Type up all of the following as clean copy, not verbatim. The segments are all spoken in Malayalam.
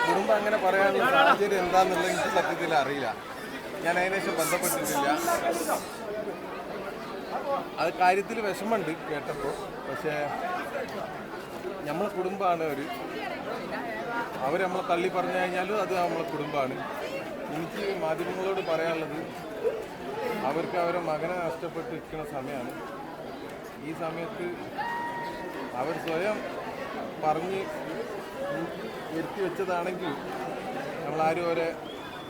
കുടുംബം അങ്ങനെ പറയാനുള്ള സാഹചര്യം എന്താണെന്നുള്ളത് എനിക്ക് സത്യത്തിൽ അറിയില്ല. ഞാൻ അതിനേശം ബന്ധപ്പെട്ടിട്ടില്ല. അത് കാര്യത്തിൽ വിഷമമുണ്ട് കേട്ടപ്പോൾ. പക്ഷേ നമ്മളെ കുടുംബമാണ് അവർ നമ്മളെ തള്ളി പറഞ്ഞു കഴിഞ്ഞാലും അത് നമ്മളെ കുടുംബമാണ്. എനിക്ക് മാധ്യമങ്ങളോട് പറയാനുള്ളത്, അവർക്ക് അവരെ മകനെ നഷ്ടപ്പെട്ട് നിൽക്കുന്ന സമയമാണ്. ഈ സമയത്ത് അവർ സ്വയം പറഞ്ഞ് വരുത്തി വെച്ചതാണെങ്കിൽ നമ്മളാരും അവരെ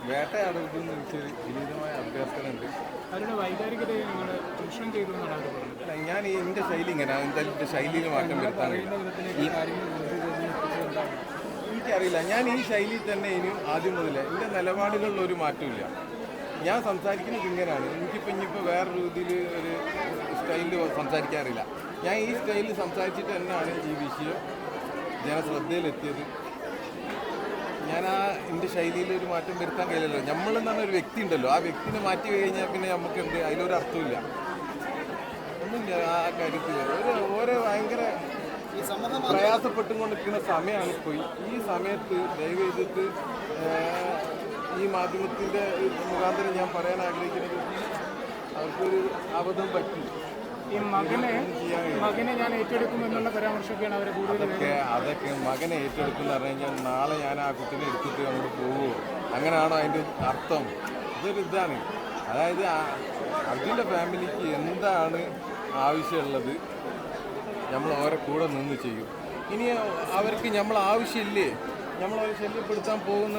വേട്ടയാടരുതെന്ന് വെച്ചൊരു വിനീതമായ അഭ്യർത്ഥനയുണ്ട്. ഞാൻ എൻ്റെ ശൈലി ഇങ്ങനെ എന്തായാലും എൻ്റെ ശൈലിയിൽ മാറ്റം വരുത്താൻ എനിക്കറിയില്ല. ഞാൻ ഈ ശൈലിയിൽ തന്നെ ഇനിയും ആദ്യം മുതലേ എൻ്റെ നിലപാടുകളിലൊരു മാറ്റമില്ല. ഞാൻ സംസാരിക്കുന്നത് ഇങ്ങനെയാണ്. ഇനിയിപ്പോൾ വേറെ രീതിയിൽ ഒരു സ്റ്റൈലിൽ സംസാരിക്കാറില്ല. ഞാൻ ഈ സ്റ്റൈലിൽ സംസാരിച്ചിട്ട് തന്നെയാണ് ഈ വിഷയം ജനശ്രദ്ധയിലെത്തിയത്. ഞാൻ എൻ്റെ ശൈലിയിൽ ഒരു മാറ്റം വരുത്താൻ കഴിയില്ലല്ലോ. നമ്മളെന്ന് പറഞ്ഞ ഒരു വ്യക്തി ഉണ്ടല്ലോ, ആ വ്യക്തിനെ മാറ്റി കഴിഞ്ഞാൽ പിന്നെ നമുക്ക് എന്ത് അതിലൊരു അർത്ഥമില്ല, ഒന്നുമില്ല ആ കാര്യത്തിൽ. ഓരോ ഭയങ്കര പ്രയാസപ്പെട്ടും കൊണ്ടിരിക്കുന്ന സമയമാണ് ഇപ്പോൾ. ഈ സമയത്ത് ദയവ് ചെയ്തിട്ട് ഈ മാധ്യമത്തിൻ്റെ മുഖാന്തരം ഞാൻ പറയാൻ ആഗ്രഹിക്കുന്നത്, അവർക്കൊരു അബദ്ധം പറ്റി. ഈ മകനെ ഞാൻ ഏറ്റെടുക്കും എന്നുള്ള പരാമർശമൊക്കെയാണ് അവരെ കൂടുതൽ. അതൊക്കെ മകനെ ഏറ്റെടുക്കുന്ന പറഞ്ഞു കഴിഞ്ഞാൽ നാളെ ഞാൻ ആ കുട്ടീനെ എടുത്തിട്ട് അങ്ങോട്ട് പോകുമോ? അങ്ങനെയാണോ അതിൻ്റെ അർത്ഥം? ഇതൊരു ഇതാണ്. അതായത് അർജുൻ്റെ ഫാമിലിക്ക് എന്താണ് ആവശ്യമുള്ളത് നമ്മൾ അവരെ കൂടെ നിന്ന് ചെയ്യും. ഇനി അവർക്ക് നമ്മൾ ആവശ്യമില്ലേ, നമ്മളവരെ ശല്യപ്പെടുത്താൻ പോകുന്ന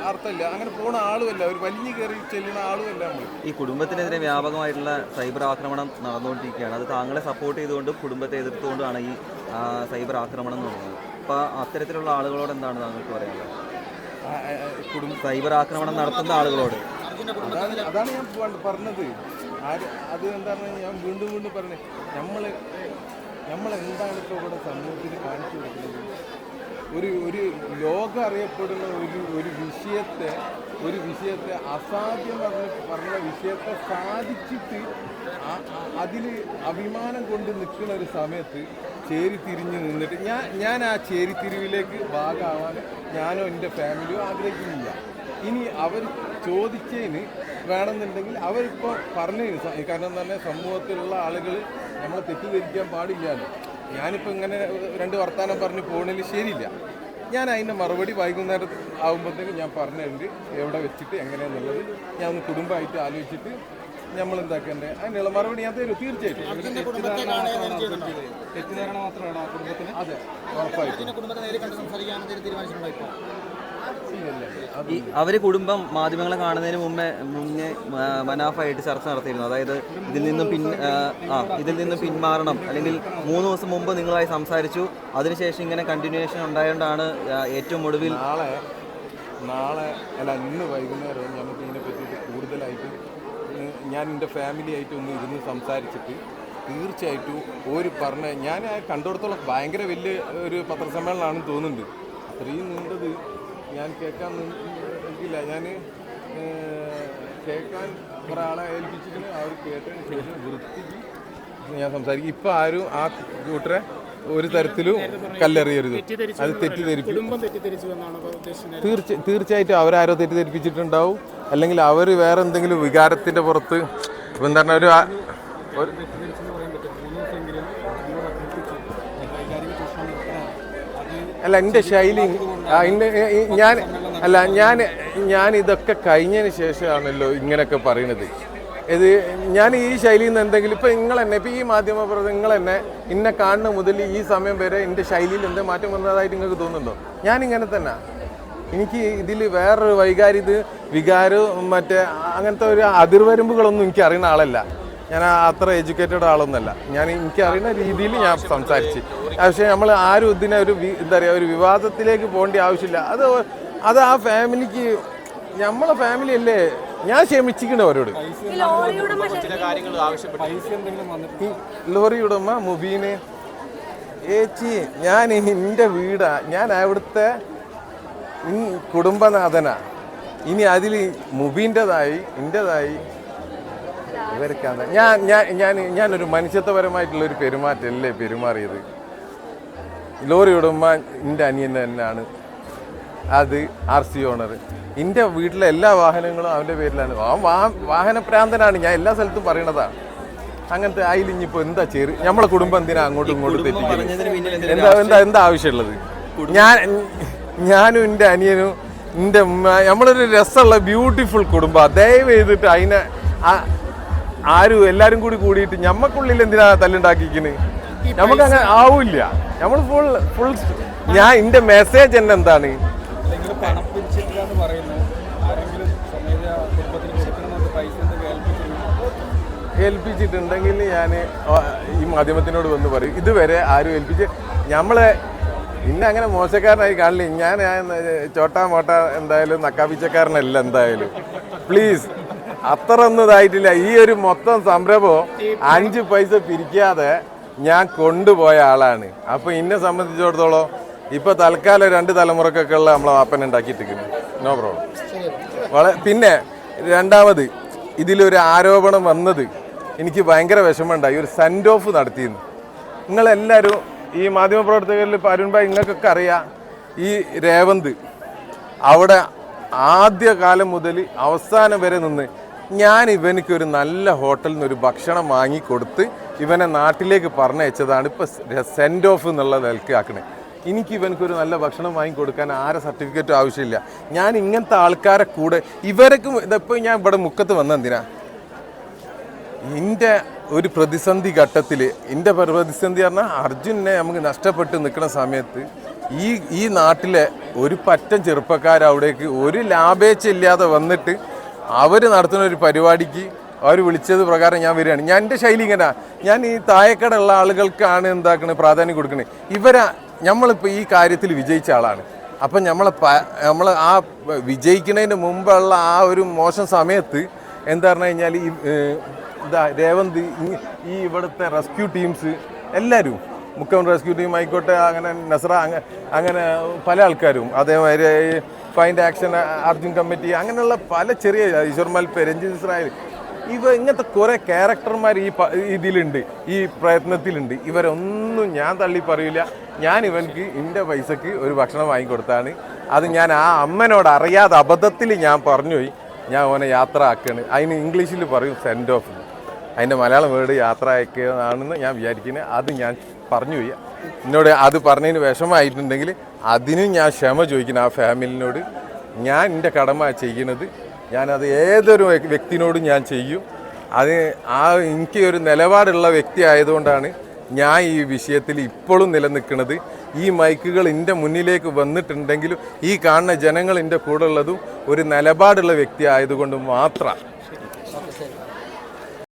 അർത്ഥമില്ല. അങ്ങനെ പോകുന്ന ആളുമല്ല, അവർ വലിഞ്ഞു കയറി ചെല്ലുന്ന ആളുമല്ല നമ്മൾ. ഈ കുടുംബത്തിനെതിരെ വ്യാപകമായിട്ടുള്ള സൈബർ ആക്രമണം നടന്നുകൊണ്ടിരിക്കുകയാണ്. അത് താങ്കളെ സപ്പോർട്ട് ചെയ്തുകൊണ്ടും കുടുംബത്തെ എതിർത്തുകൊണ്ടുമാണ് ഈ സൈബർ ആക്രമണം എന്ന് പറയുന്നത്. അപ്പോൾ അത്തരത്തിലുള്ള ആളുകളോട് എന്താണ് താങ്കൾക്ക് പറയാനുള്ളത്? സൈബർ ആക്രമണം നടത്തുന്ന ആളുകളോട് അതാണ് ഞാൻ പറഞ്ഞത്. അത് എന്താണ് ഞാൻ വീണ്ടും പറഞ്ഞത്, നമ്മളെന്താണ് ഇപ്പോൾ ഇവിടെ സമൂഹത്തിന് കാണിച്ചു കൊടുക്കുന്നത്? ഒരു ലോകം അറിയപ്പെടുന്ന ഒരു വിഷയത്തെ അസാധ്യം പറഞ്ഞ വിഷയത്തെ സാധിച്ചിട്ട് അതിൽ അഭിമാനം കൊണ്ട് നിൽക്കുന്ന ഒരു സമയത്ത് ചേരിതിരിഞ്ഞ് നിന്നിട്ട് ഞാൻ ആ ചേരിതിരിവിലേക്ക് ഭാഗമാവാൻ ഞാനോ എൻ്റെ ഫാമിലിയോ ആഗ്രഹിക്കുന്നില്ല. ഇനി അവർ ചോദിച്ചതിന് വേണമെന്നുണ്ടെങ്കിൽ അവരിപ്പോൾ പറഞ്ഞു. കാരണം എന്ന് പറഞ്ഞാൽ സമൂഹത്തിലുള്ള ആളുകൾ നമ്മളെ തെറ്റിദ്ധരിക്കാൻ പാടില്ലല്ലോ. ഞാനിപ്പോൾ ഇങ്ങനെ രണ്ട് വർത്താനം പറഞ്ഞ് പോകുന്നതിൽ ശരിയില്ല. ഞാൻ അതിൻ്റെ മറുപടി വൈകുന്നേരം ആകുമ്പോഴത്തേക്കും ഞാൻ പറഞ്ഞിട്ടുണ്ട് എവിടെ വെച്ചിട്ട് എങ്ങനെയാണെന്നുള്ളത്. ഞാൻ ഒന്ന് കുടുംബമായിട്ട് ആലോചിച്ചിട്ട് നമ്മൾ എന്താക്കേണ്ടത് അതിനുള്ള മറുപടി ഞാൻ തരും. തീർച്ചയായിട്ടും തെറ്റിദ്ധാരണ മാത്രമാണ് ആ കുടുംബത്തിന്. അതെ, ഉറപ്പായിട്ടും. അവർ കുടുംബം മാധ്യമങ്ങളെ കാണുന്നതിന് മുന്നേ മനാഫായിട്ട് ചർച്ച നടത്തിയിരുന്നു. അതായത് ഇതിൽ നിന്നും പിന്മാറണം, അല്ലെങ്കിൽ 3 ദിവസം മുമ്പ് നിങ്ങളായി സംസാരിച്ചു, അതിനുശേഷം ഇങ്ങനെ കണ്ടിന്യൂവേഷൻ ഉണ്ടായതുകൊണ്ടാണ് ഏറ്റവും ഒടുവിൽ നാളെ ഇന്ന് വൈകുന്നേരം നമുക്ക് ഇതിനെ പറ്റിയിട്ട് കൂടുതലായിട്ട് ഞാൻ എൻ്റെ ഫാമിലി ആയിട്ട് ഒന്ന് ഇരുന്ന് സംസാരിച്ചിട്ട് തീർച്ചയായിട്ടും ഞാൻ കണ്ടിടത്തോളം ഭയങ്കര വലിയ ഒരു പത്രസമ്മേളനമാണെന്ന് തോന്നുന്നുണ്ട്. അത്രയും നീണ്ടത് ഞാൻ കേൾക്കാൻ എനിക്കില്ല. ഞാൻ കേൾക്കാൻ കുറേ ആളെ ഏൽപ്പിച്ചിട്ട് അവർ കേട്ടതിന് ശേഷം വൃത്തിക്ക് ഞാൻ സംസാരിക്കും. ഇപ്പം ആരും ആ കൂട്ടരെ ഒരു തരത്തിലും കല്ലെറിയരുത്. അത് തീർച്ചയായിട്ടും അവരാരോ തെറ്റിദ്ധരിപ്പിച്ചിട്ടുണ്ടാവും. അല്ലെങ്കിൽ അവർ വേറെ എന്തെങ്കിലും വികാരത്തിൻ്റെ പുറത്ത് എന്താണ് അല്ല എൻ്റെ ശൈലി ഞാൻ ഇതൊക്കെ കഴിഞ്ഞതിന് ശേഷമാണല്ലോ ഇങ്ങനെയൊക്കെ പറയുന്നത്. ഇത് ഞാൻ ഈ ശൈലിയിൽ നിന്ന് എന്തെങ്കിലും ഇപ്പം നിങ്ങൾ തന്നെ ഇപ്പം ഈ മാധ്യമ നിങ്ങൾ തന്നെ ഇന്നെ കാണുന്ന മുതൽ ഈ സമയം വരെ എൻ്റെ ശൈലിയിൽ എന്തെങ്കിലും മാറ്റം വന്നതായിട്ട് നിങ്ങൾക്ക് തോന്നുന്നുണ്ടോ? ഞാനിങ്ങനെ തന്നെ. എനിക്ക് ഇതിൽ വേറൊരു വികാരം മറ്റേ അങ്ങനത്തെ ഒരു അതിർവരമ്പുകളൊന്നും എനിക്ക് അറിയുന്ന ആളല്ല. ഞാൻ അത്ര എഡ്യൂക്കേറ്റഡ് ആളൊന്നുമല്ല. എനിക്ക് അറിയുന്ന രീതിയിൽ ഞാൻ സംസാരിച്ച്. പക്ഷേ നമ്മൾ ആരും ഇതിനെ എന്താ പറയുക ഒരു വിവാദത്തിലേക്ക് പോകേണ്ട ആവശ്യമില്ല. അത് ആ ഫാമിലിക്ക് നമ്മളെ ഫാമിലി അല്ലേ. ഞാൻ ക്ഷമിച്ചിരിക്കണേ അവരോട്. ലോറി ഉടമ മുബീന് ഏച്ചി ഞാൻ എൻ്റെ വീടാ, ഞാൻ അവിടുത്തെ കുടുംബനാഥനാ. ഇനി അതിൽ മുബീൻ്റെതായി എൻ്റെതായി ഇവർക്കാണ് ഞാനൊരു മനുഷ്യത്വപരമായിട്ടുള്ളൊരു പെരുമാറ്റമല്ലേ പെരുമാറിയത്. ലോറി ഉടമ എൻ്റെ അനിയൻ തന്നെയാണ്. അത് RC ഓണർ. എൻ്റെ വീട്ടിലെ എല്ലാ വാഹനങ്ങളും അവൻ്റെ പേരിലാണ്. വാഹനപ്രാന്തനാണ്. ഞാൻ എല്ലാ സ്ഥലത്തും പറയണതാണ്. അങ്ങനത്തെ അതിലിഞ്ഞിപ്പോൾ എന്താ നമ്മളെ കുടുംബം എന്തിനാ അങ്ങോട്ടും ഇങ്ങോട്ടും തെറ്റിക്കുന്നത്? എന്താ ആവശ്യമുള്ളത്? ഞാനും എൻ്റെ അനിയനും എൻ്റെ ഉമ്മ നമ്മളൊരു രസമുള്ള ബ്യൂട്ടിഫുൾ കുടുംബം. ദയവ് ചെയ്തിട്ട് അതിനെ എല്ലാവരും കൂടിയിട്ട് ഞമ്മക്കുള്ളിൽ എന്തിനാ തല്ലുണ്ടാക്കിക്കുന്നത്? നമുക്ക് അങ്ങനെ ആവില്ല. നമ്മൾ ഫുൾ എൻ്റെ മെസ്സേജ് തന്നെ എന്താണ്, ഏൽപ്പിച്ചിട്ടുണ്ടെങ്കിൽ ഞാൻ ഈ മാധ്യമത്തിനോട് വന്ന് പറയും. ഇതുവരെ ആരും നമ്മളെ പിന്നെ അങ്ങനെ മോശക്കാരനായി കാണില്ല. ഞാൻ ചോട്ടാ മോട്ട എന്തായാലും നക്കാപ്പിച്ചക്കാരനല്ല. എന്തായാലും പ്ലീസ് അത്ര ഒന്നും ഇതായിട്ടില്ല. ഈ ഒരു മൊത്തം സംരംഭം 5 പൈസ പിരിക്കാതെ ഞാൻ കൊണ്ടുപോയ ആളാണ്. അപ്പോൾ എന്നെ സംബന്ധിച്ചിടത്തോളം ഇപ്പോൾ തൽക്കാലം 2 തലമുറക്കൊക്കെ ഉള്ള നമ്മളെ വാപ്പന ഉണ്ടാക്കിയിട്ടിരിക്കുന്നു. No problem. പിന്നെ രണ്ടാമത് ഇതിലൊരു ആരോപണം വന്നത് എനിക്ക് ഭയങ്കര വിഷമമുണ്ടായി. ഒരു സെൻഡ് ഓഫ് നടത്തിയിരുന്നു. നിങ്ങളെല്ലാവരും ഈ മാധ്യമപ്രവർത്തകരിൽ ഇപ്പോൾ അരുൺ ഭായ് നിങ്ങൾക്കൊക്കെ അറിയാം. ഈ രേവന്ത് അവിടെ ആദ്യകാലം മുതൽ അവസാനം വരെ നിന്ന് ഞാൻ ഇവനിക്കൊരു നല്ല ഹോട്ടലിൽ നിന്നൊരു ഭക്ഷണം വാങ്ങിക്കൊടുത്ത് ഇവനെ നാട്ടിലേക്ക് പറഞ്ഞയച്ചതാണ്. ഇപ്പോൾ സെൻഡ് ഓഫ് എന്നുള്ള നിലക്ക് ആക്കണേ. എനിക്ക് ഇവനക്കൊരു നല്ല ഭക്ഷണം വാങ്ങിക്കൊടുക്കാൻ ആരെ സർട്ടിഫിക്കറ്റും ആവശ്യമില്ല. ഞാൻ ഇങ്ങനത്തെ ആൾക്കാരെ കൂടെ ഇവരക്കും ഇതിപ്പോൾ ഞാൻ ഇവിടെ മുക്കത്ത് വന്നെന്തിനാ? എൻ്റെ ഒരു പ്രതിസന്ധി ഘട്ടത്തിൽ എൻ്റെ പ്രതിസന്ധി പറഞ്ഞാൽ അർജുനെ നമുക്ക് നഷ്ടപ്പെട്ട് നിൽക്കുന്ന സമയത്ത് ഈ നാട്ടിലെ ഒരു പറ്റം ചെറുപ്പക്കാരവിടേക്ക് ഒരു ലാഭേച്ഛ ഇല്ലാതെ വന്നിട്ട് അവർ നടത്തുന്ന ഒരു പരിപാടിക്ക് അവർ വിളിച്ചത് പ്രകാരം ഞാൻ വരികയാണ്. ഞാൻ എൻ്റെ ശൈലി ഇങ്ങനെ ഞാൻ ഈ താഴേക്കടയുള്ള ആളുകൾക്കാണ് എന്താക്കണത് പ്രാധാന്യം കൊടുക്കണത്. നമ്മളിപ്പോൾ ഈ കാര്യത്തിൽ വിജയിച്ച ആളാണ്. അപ്പം നമ്മൾ ആ വിജയിക്കുന്നതിന് മുമ്പുള്ള ആ ഒരു മോശം സമയത്ത് എന്താ പറഞ്ഞു കഴിഞ്ഞാൽ രേവന്ത് ഈ ഇവിടുത്തെ റെസ്ക്യൂ ടീംസ് എല്ലാവരും മുക്കം റെസ്ക്യൂ ടീം ആയിക്കോട്ടെ, അങ്ങനെ നസ്ര അങ്ങനെ പല ആൾക്കാരും, അതേമാതിരി ഫൈൻഡ് ആക്ഷൻ അർജുൻ കമ്മിറ്റി, അങ്ങനെയുള്ള പല ചെറിയ ഈശ്വർമൽപ്പ, രഞ്ജിത് ഇസ്രായേൽ, ഇങ്ങനത്തെ കുറേ ക്യാരക്ടർമാർ ഇതിലുണ്ട്, ഈ പ്രയത്നത്തിലുണ്ട്. ഇവരൊന്നും ഞാൻ തള്ളി പറയില്ല. ഞാൻ ഇവർക്ക് എൻ്റെ പൈസക്ക് ഒരു ഭക്ഷണം വാങ്ങിക്കൊടുത്താണ്. അത് ഞാൻ ആ അമ്മനോട് അറിയാതെ അബദ്ധത്തിൽ ഞാൻ പറഞ്ഞുപോയി. ഞാൻ ഓനെ യാത്ര ആക്കുകയാണ്. അതിന് ഇംഗ്ലീഷിൽ പറയും സെൻഡ് ഓഫ്. അതിൻ്റെ മലയാളം വേർഡ് യാത്ര അയക്കുകയാണെന്ന് ഞാൻ വിചാരിക്കുന്നത്. അത് ഞാൻ പറഞ്ഞുപോയി. എന്നോട് അത് പറഞ്ഞതിന് വിഷമമായിട്ടുണ്ടെങ്കിൽ അതിനും ഞാൻ ക്ഷമ ചോദിക്കണം ആ ഫാമിലിനോട്. ഞാൻ എൻ്റെ കടമ ചെയ്യുന്നത്. ഞാനത് ഏതൊരു വ്യക്തിനോടും ഞാൻ ചെയ്യും. എനിക്ക് ഒരു നിലപാടുള്ള വ്യക്തി ആയതുകൊണ്ടാണ് ഞാൻ ഈ വിഷയത്തിൽ ഇപ്പോഴും നിലനിൽക്കുന്നത്. ഈ മൈക്കുകൾ എൻ്റെ മുന്നിലേക്ക് വന്നിട്ടുണ്ടെങ്കിലും ഈ കാണുന്ന ജനങ്ങൾ എൻ്റെ കൂടെ ഉള്ളതും ഒരു നിലപാടുള്ള വ്യക്തി ആയതുകൊണ്ട് മാത്രമാണ്.